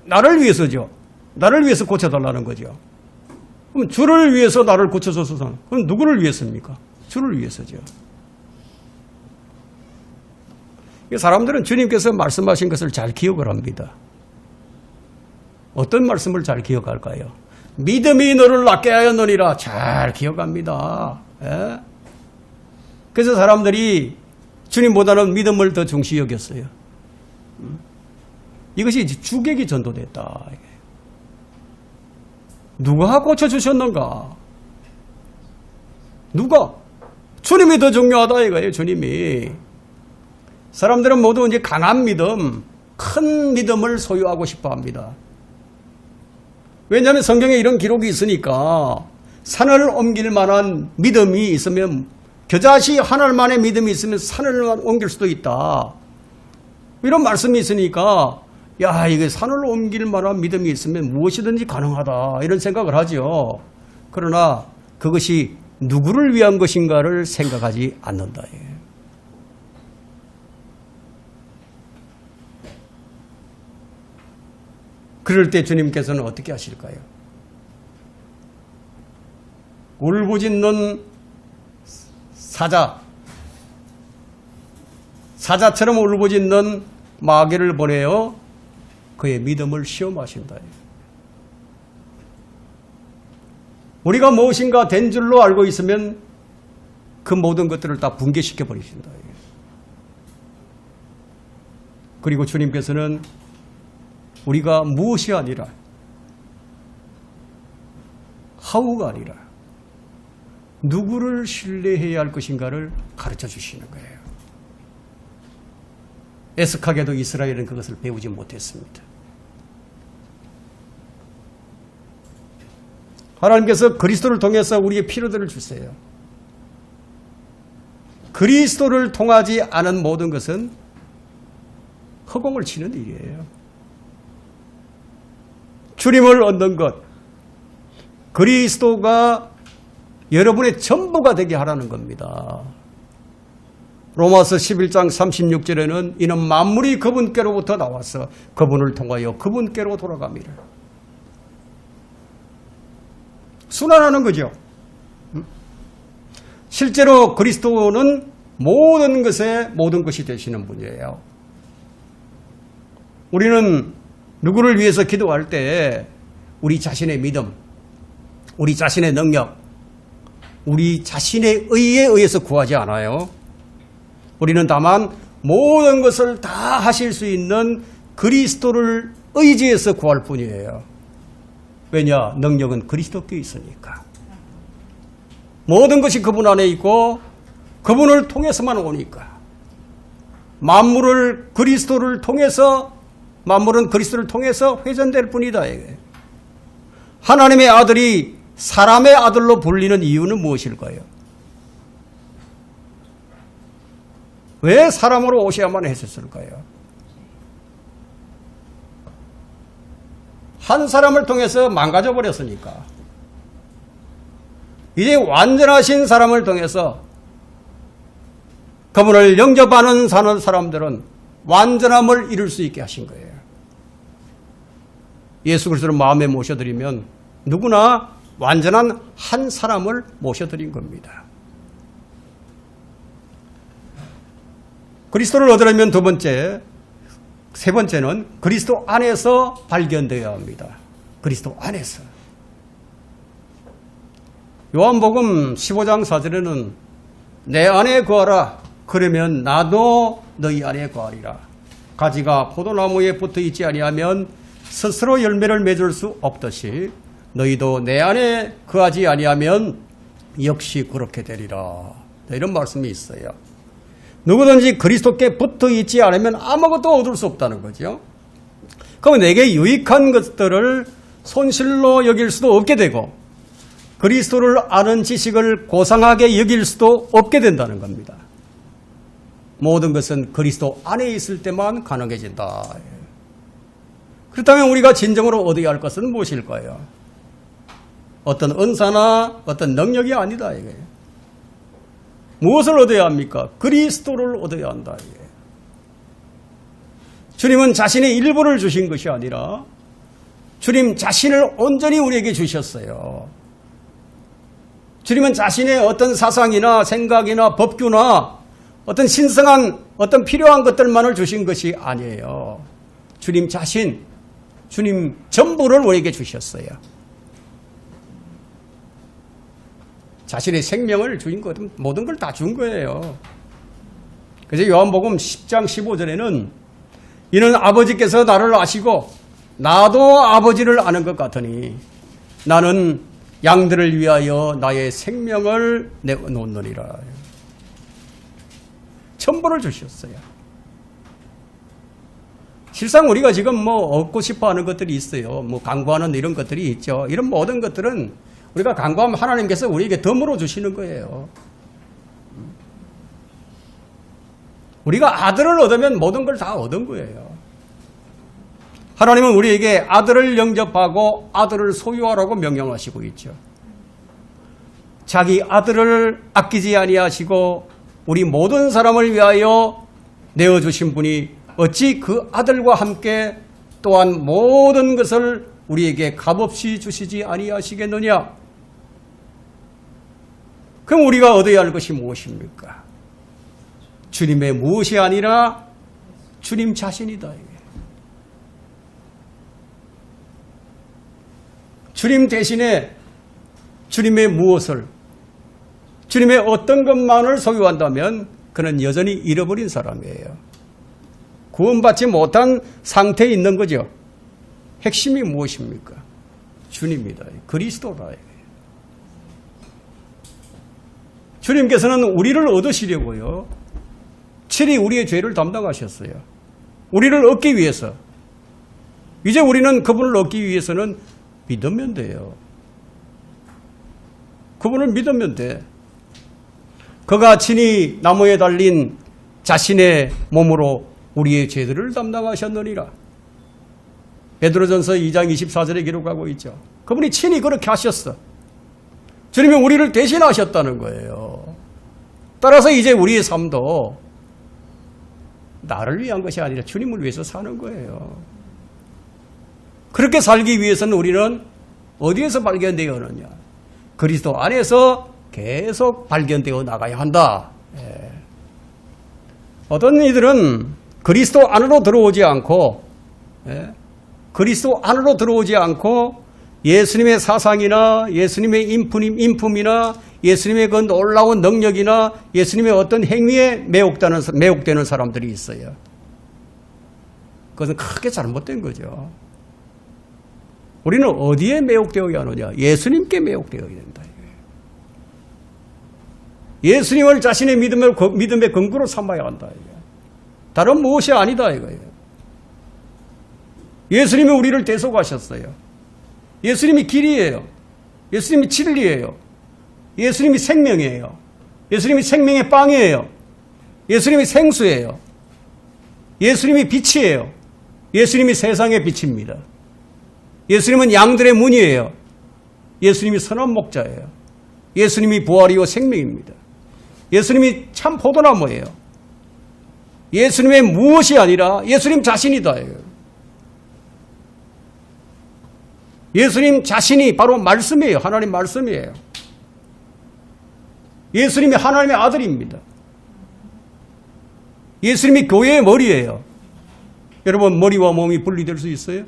나를 위해서죠. 나를 위해서 고쳐달라는 거죠. 그럼 주를 위해서 나를 고쳐줘서 그럼 누구를 위해서입니까? 주를 위해서죠. 사람들은 주님께서 말씀하신 것을 잘 기억을 합니다. 어떤 말씀을 잘 기억할까요? 믿음이 너를 낫게 하였느니라. 잘 기억합니다. 예? 그래서 사람들이 주님보다는 믿음을 더 중시 여겼어요. 이것이 주객이 전도됐다. 누가 고쳐주셨는가? 누가? 주님이 더 중요하다 이거예요. 주님이. 사람들은 모두 이제 강한 믿음, 큰 믿음을 소유하고 싶어 합니다. 왜냐하면 성경에 이런 기록이 있으니까 산을 옮길 만한 믿음이 있으면 겨자씨 한 알만의 믿음이 있으면 산을 옮길 수도 있다. 이런 말씀이 있으니까 야, 이게 산을 옮길 만한 믿음이 있으면 무엇이든지 가능하다 이런 생각을 하죠. 그러나 그것이 누구를 위한 것인가를 생각하지 않는다. 그럴 때 주님께서는 어떻게 하실까요? 울부짖는 사자처럼 울부짖는 마귀를 보내어 그의 믿음을 시험하신다. 우리가 무엇인가 된 줄로 알고 있으면 그 모든 것들을 다 붕괴시켜 버리신다. 그리고 주님께서는 우리가 무엇이 아니라 하우가 아니라 누구를 신뢰해야 할 것인가를 가르쳐 주시는 거예요. 애석하게도 이스라엘은 그것을 배우지 못했습니다. 하나님께서 그리스도를 통해서 우리의 필요들을 주세요. 그리스도를 통하지 않은 모든 것은 허공을 치는 일이에요. 주님을 얻는 것, 그리스도가 여러분의 전부가 되게 하라는 겁니다. 로마서 11장 36절에는 이는 만물이 그분께로부터 나와서 그분을 통하여 그분께로 돌아갑니다. 순환하는 거죠. 실제로 그리스도는 모든 것에 모든 것이 되시는 분이에요. 우리는 누구를 위해서 기도할 때 우리 자신의 믿음, 우리 자신의 능력, 우리 자신의 의에 의해서 구하지 않아요. 우리는 다만 모든 것을 다 하실 수 있는 그리스도를 의지해서 구할 뿐이에요. 왜냐? 능력은 그리스도께 있으니까. 모든 것이 그분 안에 있고 그분을 통해서만 오니까. 만물은 그리스도를 통해서 회전될 뿐이다. 하나님의 아들이 사람의 아들로 불리는 이유는 무엇일까요? 왜 사람으로 오셔야만 했었을까요? 한 사람을 통해서 망가져 버렸으니까. 이제 완전하신 사람을 통해서 그분을 영접하는 사는 사람들은 완전함을 이룰 수 있게 하신 거예요. 예수 그리스도를 마음에 모셔드리면 누구나 완전한 한 사람을 모셔드린 겁니다. 그리스도를 얻으려면 두 번째, 세 번째는 그리스도 안에서 발견되어야 합니다. 그리스도 안에서. 요한복음 15장 4절에는 내 안에 거하라. 그러면 나도 너희 안에 거하리라. 가지가 포도나무에 붙어 있지 아니하면 스스로 열매를 맺을 수 없듯이 너희도 내 안에 거하지 아니하면 역시 그렇게 되리라. 이런 말씀이 있어요. 누구든지 그리스도께 붙어 있지 않으면 아무것도 얻을 수 없다는 거죠. 그럼 내게 유익한 것들을 손실로 여길 수도 없게 되고 그리스도를 아는 지식을 고상하게 여길 수도 없게 된다는 겁니다. 모든 것은 그리스도 안에 있을 때만 가능해진다. 그렇다면 우리가 진정으로 얻어야 할 것은 무엇일까요? 어떤 은사나 어떤 능력이 아니다 이거예요. 무엇을 얻어야 합니까? 그리스도를 얻어야 한다. 주님은 자신의 일부를 주신 것이 아니라 주님 자신을 온전히 우리에게 주셨어요. 주님은 자신의 어떤 사상이나 생각이나 법규나 어떤 신성한 어떤 필요한 것들만을 주신 것이 아니에요. 주님 자신, 주님 전부를 우리에게 주셨어요. 자신의 생명을 주신 것, 모든 걸 다 준 거예요. 그래서 요한복음 10장 15절에는 이는 아버지께서 나를 아시고 나도 아버지를 아는 것 같으니 나는 양들을 위하여 나의 생명을 내놓느니라. 전부를 주셨어요. 실상 우리가 지금 뭐 얻고 싶어 하는 것들이 있어요. 뭐 간구하는 이런 것들이 있죠. 이런 모든 것들은 우리가 간구하면 하나님께서 우리에게 덤으로 주시는 거예요. 우리가 아들을 얻으면 모든 걸 다 얻은 거예요. 하나님은 우리에게 아들을 영접하고 아들을 소유하라고 명령하시고 있죠. 자기 아들을 아끼지 아니하시고 우리 모든 사람을 위하여 내어주신 분이 어찌 그 아들과 함께 또한 모든 것을 우리에게 값없이 주시지 아니하시겠느냐? 그럼 우리가 얻어야 할 것이 무엇입니까? 주님의 무엇이 아니라 주님 자신이다. 주님 대신에 주님의 무엇을, 주님의 어떤 것만을 소유한다면 그는 여전히 잃어버린 사람이에요. 구원받지 못한 상태에 있는 거죠. 핵심이 무엇입니까? 주님이다. 그리스도다. 주님께서는 우리를 얻으시려고요. 친히 우리의 죄를 담당하셨어요. 우리를 얻기 위해서. 이제 우리는 그분을 얻기 위해서는 믿으면 돼요. 그분을 믿으면 돼. 그가 친히 나무에 달린 자신의 몸으로 우리의 죄들을 담당하셨느니라. 베드로전서 2장 24절에 기록하고 있죠. 그분이 친히 그렇게 하셨어. 주님이 우리를 대신하셨다는 거예요. 따라서 이제 우리의 삶도 나를 위한 것이 아니라 주님을 위해서 사는 거예요. 그렇게 살기 위해서는 우리는 어디에서 발견되어 오느냐? 그리스도 안에서 계속 발견되어 나가야 한다. 어떤 이들은 그리스도 안으로 들어오지 않고, 그리스도 안으로 들어오지 않고 예수님의 사상이나 예수님의 인품이나 예수님의 그 놀라운 능력이나 예수님의 어떤 행위에 매혹되는 사람들이 있어요. 그것은 크게 잘못된 거죠. 우리는 어디에 매혹되어야 하느냐? 예수님께 매혹되어야 된다. 예수님을 자신의 믿음의 근거로 삼아야 한다. 다른 무엇이 아니다. 이거예요. 예수님이 우리를 대속하셨어요. 예수님이 길이에요. 예수님이 진리예요. 예수님이 생명이에요. 예수님이 생명의 빵이에요. 예수님이 생수예요. 예수님이 빛이에요. 예수님이 세상의 빛입니다. 예수님은 양들의 문이에요. 예수님이 선한 목자예요. 예수님이 부활이요 생명입니다. 예수님이 참 포도나무예요. 예수님의 무엇이 아니라 예수님 자신이다. 예수님 자신이 바로 말씀이에요. 하나님 말씀이에요. 예수님이 하나님의 아들입니다. 예수님이 교회의 머리예요. 여러분, 머리와 몸이 분리될 수 있어요?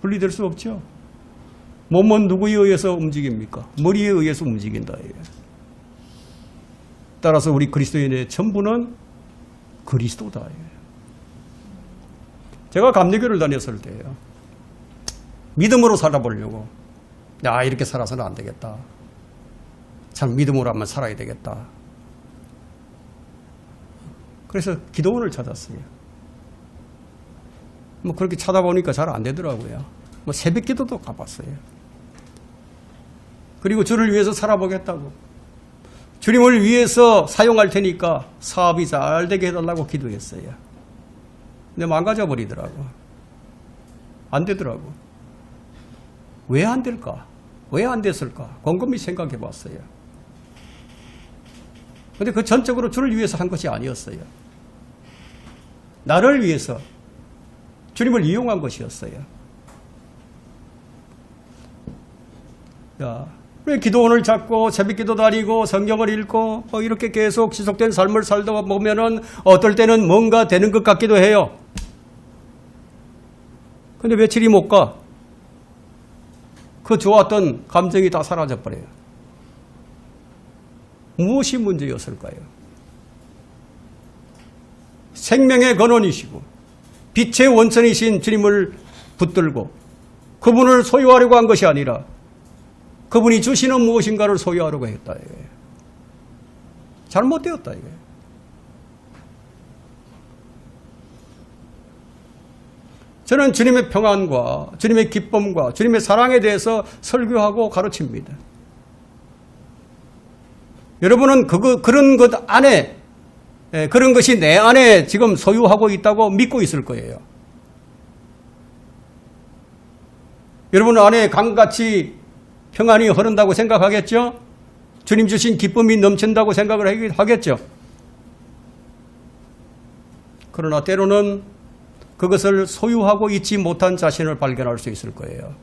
분리될 수 없죠. 몸은 누구에 의해서 움직입니까? 머리에 의해서 움직인다. 따라서 우리 그리스도인의 전부는 그리스도다. 제가 감리교를 다녔을 때요, 믿음으로 살아보려고, 이렇게 살아서는 안 되겠다. 참 믿음으로 한번 살아야 되겠다. 그래서 기도원을 찾았어요. 뭐 그렇게 찾아보니까 잘 안 되더라고요. 뭐 새벽 기도도 가봤어요. 그리고 주를 위해서 살아보겠다고, 주님을 위해서 사용할 테니까 사업이 잘 되게 해달라고 기도했어요. 근데 망가져 버리더라고. 안 되더라고. 왜 안 될까? 왜 안 됐을까? 곰곰이 생각해 봤어요. 근데 그 전적으로 주를 위해서 한 것이 아니었어요. 나를 위해서 주님을 이용한 것이었어요. 야, 왜 기도원을 찾고 새벽기도 다니고 성경을 읽고 이렇게 계속 지속된 삶을 살다 보면은 어떨 때는 뭔가 되는 것 같기도 해요. 근데 며칠이 못 가. 그 좋았던 감정이 다 사라져버려요. 무엇이 문제였을까요? 생명의 근원이시고 빛의 원천이신 주님을 붙들고 그분을 소유하려고 한 것이 아니라 그분이 주시는 무엇인가를 소유하려고 했다. 이거예요. 잘못되었다. 이거예요. 저는 주님의 평안과 주님의 기쁨과 주님의 사랑에 대해서 설교하고 가르칩니다. 여러분은 그런 것 안에, 그런 것이 내 안에 지금 소유하고 있다고 믿고 있을 거예요. 여러분 안에 강같이 평안이 흐른다고 생각하겠죠? 주님 주신 기쁨이 넘친다고 생각을 하겠죠? 그러나 때로는 그것을 소유하고 있지 못한 자신을 발견할 수 있을 거예요.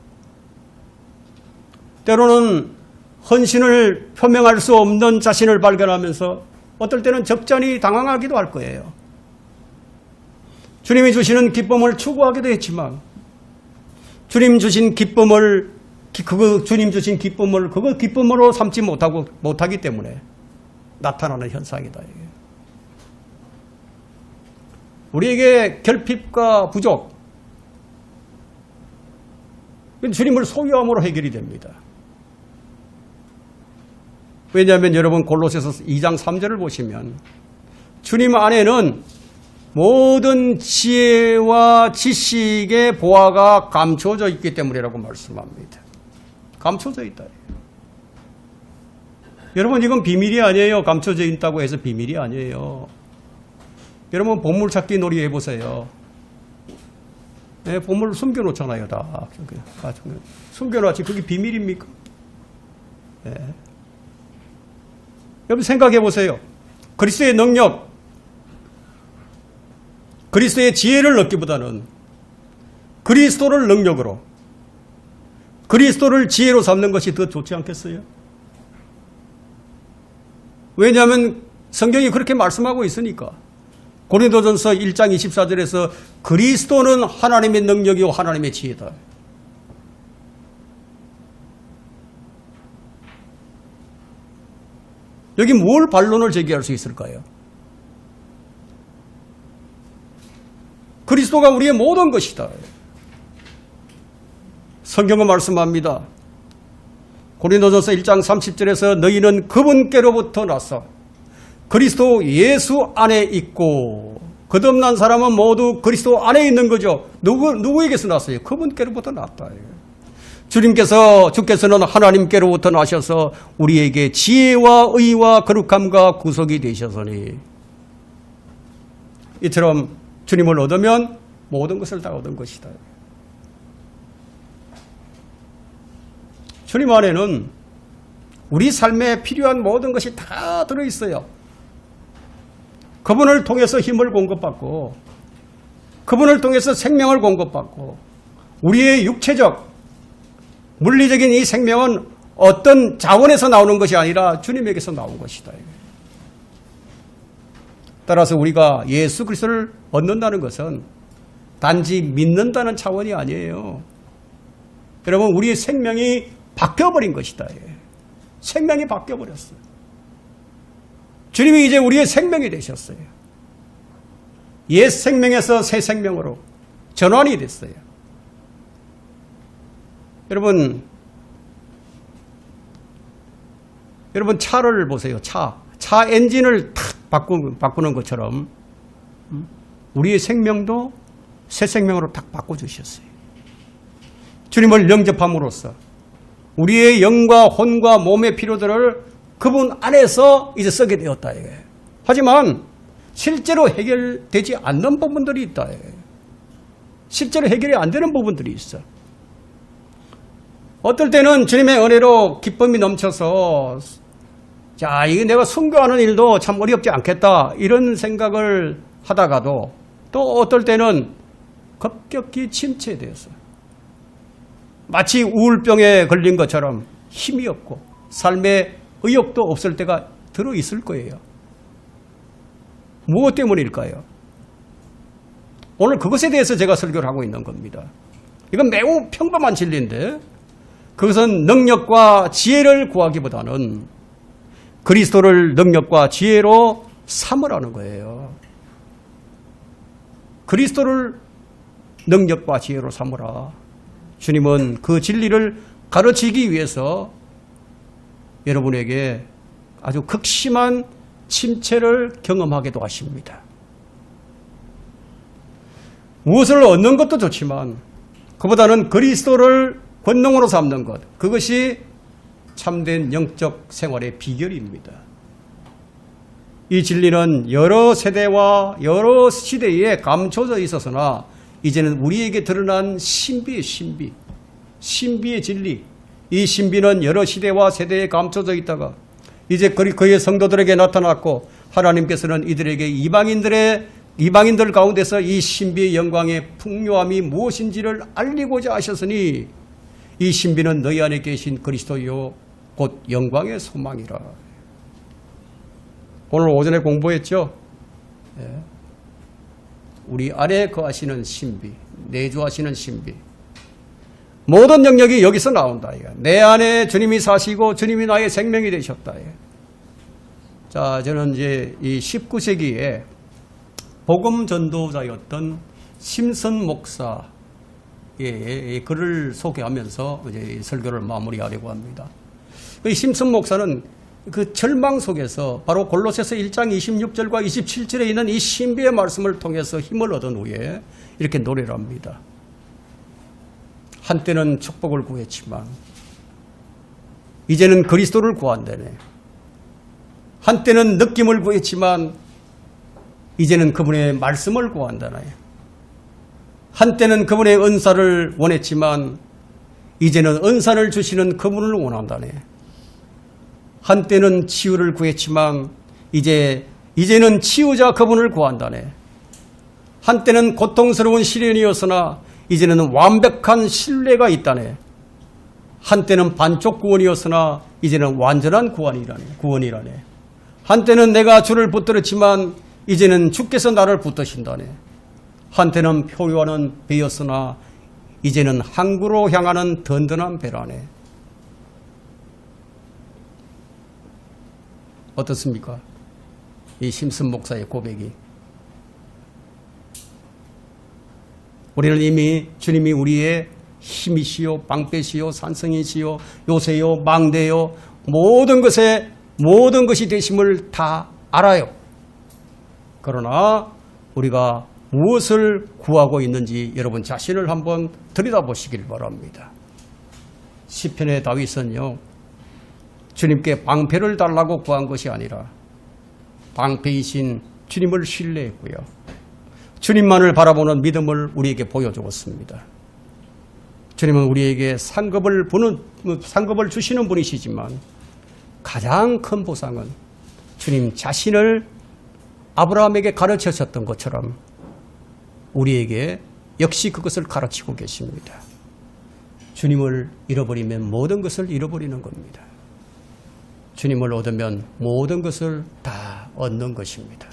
때로는 헌신을 표명할 수 없는 자신을 발견하면서 어떨 때는 적잖이 당황하기도 할 거예요. 주님이 주시는 기쁨을 추구하기도 했지만 주님 주신 기쁨을 그거 기쁨으로 삼지 못하기 때문에 나타나는 현상이다. 이게. 우리에게 결핍과 부족, 주님을 소유함으로 해결이 됩니다. 왜냐하면 여러분 골로새서 2장 3절을 보시면 주님 안에는 모든 지혜와 지식의 보화가 감춰져 있기 때문이라고 말씀합니다. 감춰져 있다. 여러분 이건 비밀이 아니에요. 감춰져 있다고 해서 비밀이 아니에요. 여러분 보물찾기 놀이 해보세요. 네, 보물 숨겨놓잖아요. 다 숨겨놨지. 그게 비밀입니까? 네. 여러분 생각해보세요. 그리스도의 능력, 그리스도의 지혜를 얻기보다는 그리스도를 능력으로, 그리스도를 지혜로 삼는 것이 더 좋지 않겠어요? 왜냐하면 성경이 그렇게 말씀하고 있으니까. 고린도전서 1장 24절에서 그리스도는 하나님의 능력이요 하나님의 지혜다. 여기 뭘 반론을 제기할 수 있을까요? 그리스도가 우리의 모든 것이다. 성경은 말씀합니다. 고린도전서 1장 30절에서 너희는 그분께로부터 나서 그리스도 예수 안에 있고 거듭난 사람은 모두 그리스도 안에 있는 거죠. 누구에게서 났어요? 그분께로부터 났다. 주께서는 하나님께로부터 나셔서 우리에게 지혜와 의와 거룩함과 구속이 되셨으니 이처럼 주님을 얻으면 모든 것을 다 얻은 것이다. 주님 안에는 우리 삶에 필요한 모든 것이 다 들어있어요. 그분을 통해서 힘을 공급받고 그분을 통해서 생명을 공급받고 우리의 육체적 물리적인 이 생명은 어떤 자원에서 나오는 것이 아니라 주님에게서 나온 것이다. 따라서 우리가 예수 그리스도를 얻는다는 것은 단지 믿는다는 차원이 아니에요. 여러분 우리의 생명이 바뀌어버린 것이다. 생명이 바뀌어버렸어요. 주님이 이제 우리의 생명이 되셨어요. 옛 생명에서 새 생명으로 전환이 됐어요. 여러분 차를 보세요. 차 엔진을 탁 바꾸는 것처럼 우리의 생명도 새 생명으로 탁 바꿔주셨어요. 주님을 영접함으로써 우리의 영과 혼과 몸의 필요들을 그분 안에서 이제 쓰게 되었다. 하지만 실제로 해결되지 않는 부분들이 있다. 실제로 해결이 안 되는 부분들이 있어. 어떨 때는 주님의 은혜로 기쁨이 넘쳐서 자, 이게 내가 선교하는 일도 참 어렵지 않겠다 이런 생각을 하다가도 또 어떨 때는 급격히 침체되었어요. 마치 우울병에 걸린 것처럼 힘이 없고 삶에 의욕도 없을 때가 들어있을 거예요. 무엇 때문일까요? 오늘 그것에 대해서 제가 설교를 하고 있는 겁니다. 이건 매우 평범한 진리인데 그것은 능력과 지혜를 구하기보다는 그리스도를 능력과 지혜로 삼으라는 거예요. 그리스도를 능력과 지혜로 삼으라. 주님은 그 진리를 가르치기 위해서 여러분에게 아주 극심한 침체를 경험하게도 하십니다. 무엇을 얻는 것도 좋지만 그보다는 그리스도를 권능으로 삼는 것, 그것이 참된 영적 생활의 비결입니다. 이 진리는 여러 세대와 여러 시대에 감춰져 있었으나 이제는 우리에게 드러난 신비의 신비, 신비의 진리. 이 신비는 여러 시대와 세대에 감춰져 있다가 이제 그의 성도들에게 나타났고 하나님께서는 이들에게 이방인들 가운데서 이 신비의 영광의 풍요함이 무엇인지를 알리고자 하셨으니 이 신비는 너희 안에 계신 그리스도요 곧 영광의 소망이라. 오늘 오전에 공부했죠. 우리 안에 거하시는 신비, 내주하시는 신비. 모든 영역이 여기서 나온다. 내 안에 주님이 사시고 주님이 나의 생명이 되셨다. 자, 저는 이제 이 19세기에 복음 전도자였던 심슨 목사의 글을 소개하면서 이제 설교를 마무리하려고 합니다. 이 심슨 목사는 그 절망 속에서 바로 골로새서 1장 26절과 27절에 있는 이 신비의 말씀을 통해서 힘을 얻은 후에 이렇게 노래를 합니다. 한때는 축복을 구했지만 이제는 그리스도를 구한다네. 한때는 느낌을 구했지만 이제는 그분의 말씀을 구한다네. 한때는 그분의 은사를 원했지만 이제는 은사를 주시는 그분을 원한다네. 한때는 치유를 구했지만 이제는 치유자 그분을 구한다네. 한때는 고통스러운 시련이었으나 이제는 완벽한 신뢰가 있다네. 한때는 반쪽 구원이었으나 이제는 완전한 구원이라네. 한때는 내가 주를 붙들었지만 이제는 주께서 나를 붙드신다네. 한때는 표류하는 배였으나 이제는 항구로 향하는 든든한 배라네. 어떻습니까? 이 심슨 목사의 고백이. 우리는 이미 주님이 우리의 힘이시요 방패시요 산성이시요 요새요 망대요 모든 것이 되심을 다 알아요. 그러나 우리가 무엇을 구하고 있는지 여러분 자신을 한번 들여다보시길 바랍니다. 시편의 다윗은요, 주님께 방패를 달라고 구한 것이 아니라 방패이신 주님을 신뢰했고요, 주님만을 바라보는 믿음을 우리에게 보여주었습니다. 주님은 우리에게 상급을 주시는 분이시지만 가장 큰 보상은 주님 자신을 아브라함에게 가르치셨던 것처럼 우리에게 역시 그것을 가르치고 계십니다. 주님을 잃어버리면 모든 것을 잃어버리는 겁니다. 주님을 얻으면 모든 것을 다 얻는 것입니다.